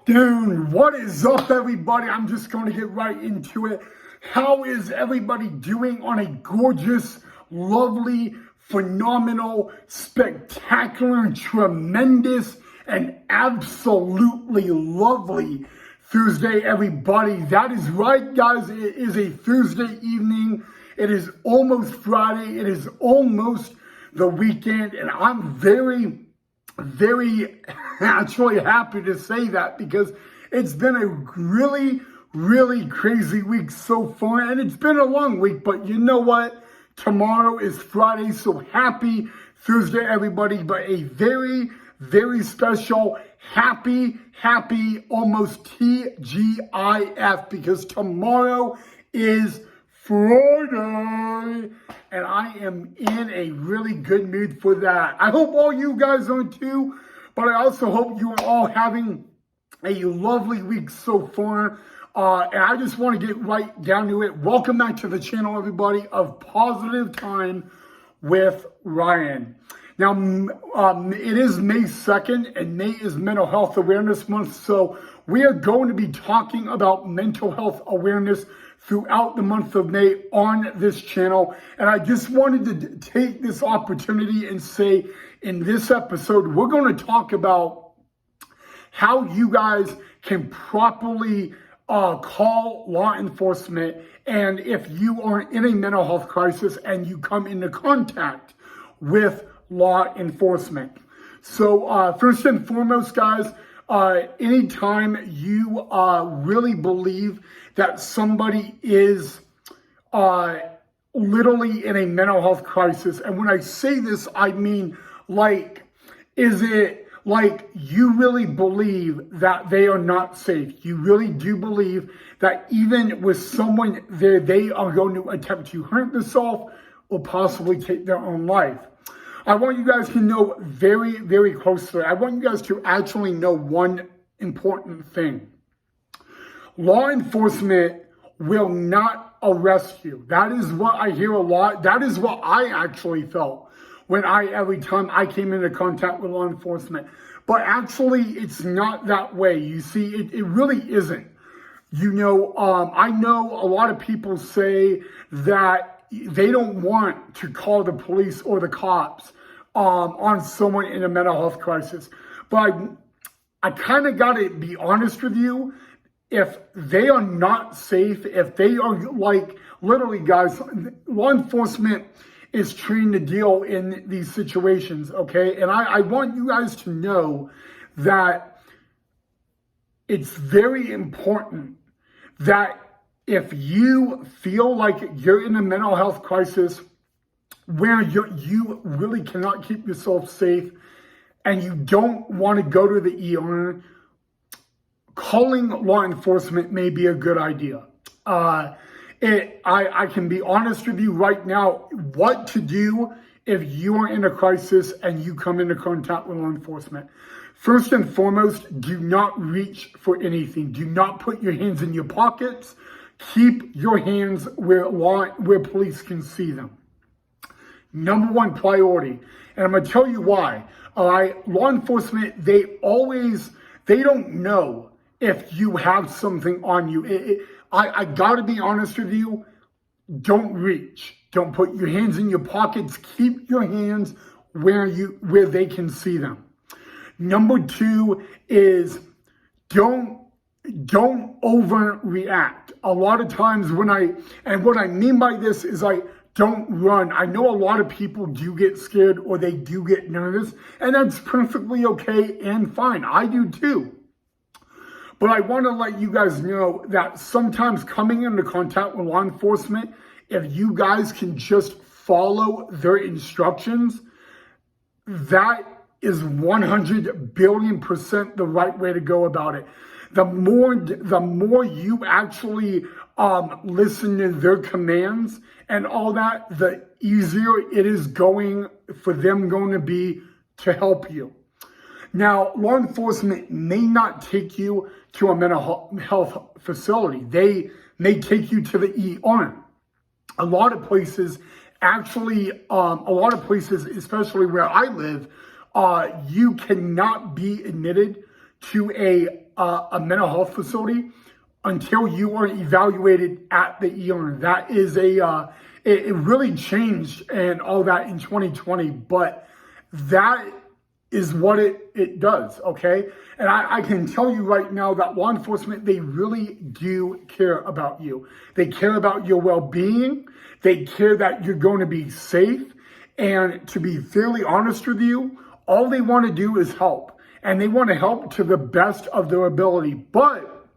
Dude, what is up, everybody? I'm just going to get right into it. How is everybody doing on a gorgeous, lovely, phenomenal, spectacular, tremendous, and absolutely lovely Thursday, everybody? That is right, guys. It is a Thursday evening. It is almost Friday. It is almost the weekend, and I'm very actually happy to say that because it's been a really crazy week so far, and it's been a long week, but you know what? Tomorrow is Friday, so happy Thursday, everybody, but a very special happy almost TGIF because tomorrow is Friday, and I am in a really good mood for that. I hope all you guys are too, but I also hope you are all having a lovely week so far. And I just want to get right down to it. Welcome back to the channel, everybody, of Positive Time with Ryan. Now, it is May 2nd, and May is Mental Health Awareness Month, so we are going to be talking about mental health awareness throughout the month of May on this channel. And I just wanted to take this opportunity and say, in this episode, we're going to talk about how you guys can properly call law enforcement, and if you are in a mental health crisis and you come into contact with law enforcement. So first and foremost, guys, anytime you really believe that somebody is literally in a mental health crisis, and when I say this, I mean, like, is it like you really believe that they are not safe? You really do believe that even with someone there, they are going to attempt to hurt themselves or possibly take their own life. I want you guys to know very closely. I want you guys to actually know one important thing. Law enforcement will not arrest you. That is what I hear a lot. That is what I actually felt when every time I came into contact with law enforcement. But actually, it's not that way. You see, it really isn't. You know, I know a lot of people say that they don't want to call the police or the cops on someone in a mental health crisis. But I kind of got to be honest with you. If they are not safe, if they are, like, literally, guys, law enforcement is trained to deal in these situations, okay? And I want you guys to know that it's very important that if you feel like you're in a mental health crisis where you really cannot keep yourself safe and you don't want to go to the ER, calling law enforcement may be a good idea. I can be honest with you right now, what to do if you are in a crisis and you come into contact with law enforcement. First and foremost, do not reach for anything. Do not put your hands in your pockets. Keep your hands where police can see them. Number one priority. And I'm going to tell you why. All right, law enforcement, they don't know if you have something on you. I gotta be honest with you, don't reach. Don't put your hands in your pockets. Keep your hands where they can see them. Number two is don't overreact. A lot of times what I mean by this is don't run. I know a lot of people do get scared or they do get nervous, and that's perfectly okay and fine. I do too. But I want to let you guys know that sometimes coming into contact with law enforcement, if you guys can just follow their instructions, that is 100 billion% the right way to go about it. The more you actually listen to their commands and all that, the easier it is going to be to help you. Now, law enforcement may not take you to a mental health facility. They may take you to the ER. A lot of places, especially where I live, you cannot be admitted to a mental health facility until you are evaluated at the ER. That is it really changed and all that in 2020, but that is what it does, okay? And I can tell you right now that law enforcement, they really do care about you. They care about your well-being. They care that you're going to be safe. And to be fairly honest with you, all they want to do is help. And they want to help to the best of their ability. But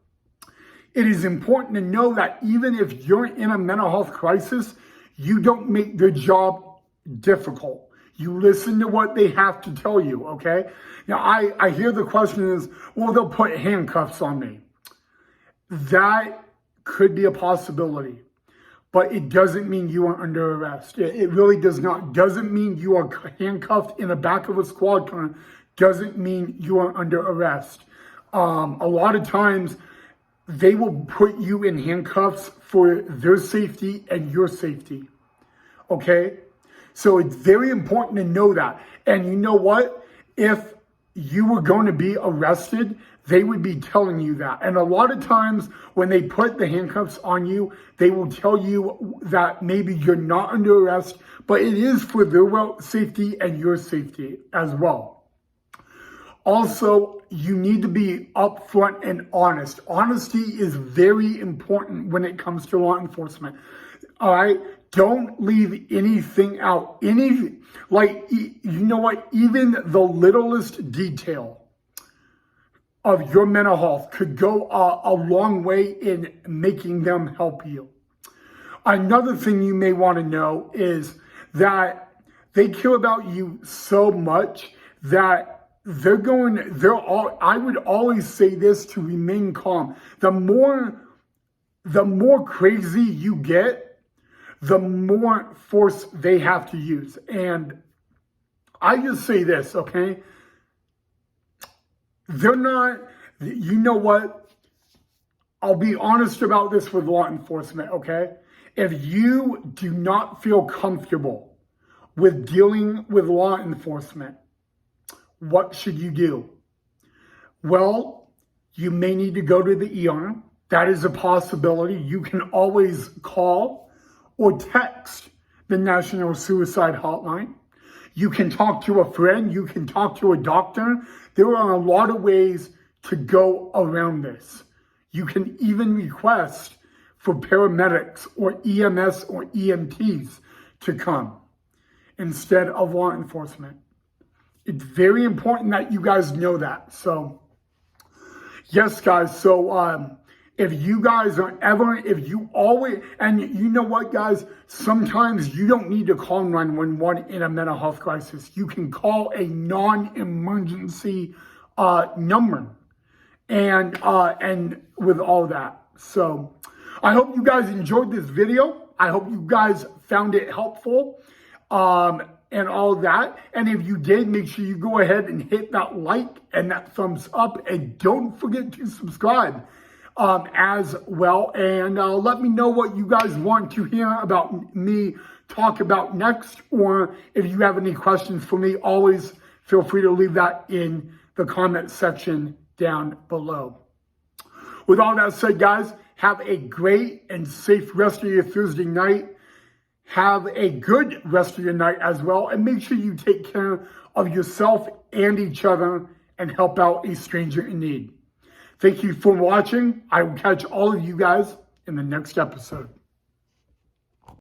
it is important to know that even if you're in a mental health crisis, you don't make their job difficult. You listen to what they have to tell you, okay? Now, I hear the question is, well, they'll put handcuffs on me. That could be a possibility, but it doesn't mean you are under arrest. It really does not. Doesn't mean you are handcuffed in the back of a squad car. Doesn't mean you are under arrest. A lot of times, they will put you in handcuffs for their safety and your safety, okay? So it's very important to know that. And you know what? If you were going to be arrested, they would be telling you that. And a lot of times when they put the handcuffs on you, they will tell you that maybe you're not under arrest, but it is for their safety and your safety as well. Also, you need to be upfront and honest. Honesty is very important when it comes to law enforcement. All right? Don't leave anything out. You know what? Even the littlest detail of your mental health could go a long way in making them help you. Another thing you may want to know is that they care about you so much that I would always say this to remain calm. The more crazy you get, the more force they have to use. And I just say this, okay? They're not, you know what? I'll be honest about this with law enforcement, okay? If you do not feel comfortable with dealing with law enforcement, what should you do? Well, you may need to go to the ER. That is a possibility. You can always call or text the National Suicide Hotline. You can talk to a friend. You can talk to a doctor. There are a lot of ways to go around this. You can even request for paramedics or EMS or EMTs to come instead of law enforcement. It's very important that you guys know that. So, yes, guys. So, if you guys are ever, if you always, and you know what, guys, sometimes you don't need to call 911 in a mental health crisis. You can call a non-emergency number and with all that. So I hope you guys enjoyed this video. I hope you guys found it helpful and all that. And if you did, make sure you go ahead and hit that like and that thumbs up. And don't forget to subscribe as well. And let me know what you guys want to hear about me talk about next. Or if you have any questions for me, always feel free to leave that in the comment section down below. With all that said, guys, have a great and safe rest of your Thursday night. Have a good rest of your night as well. And make sure you take care of yourself and each other and help out a stranger in need. Thank you for watching. I will catch all of you guys in the next episode.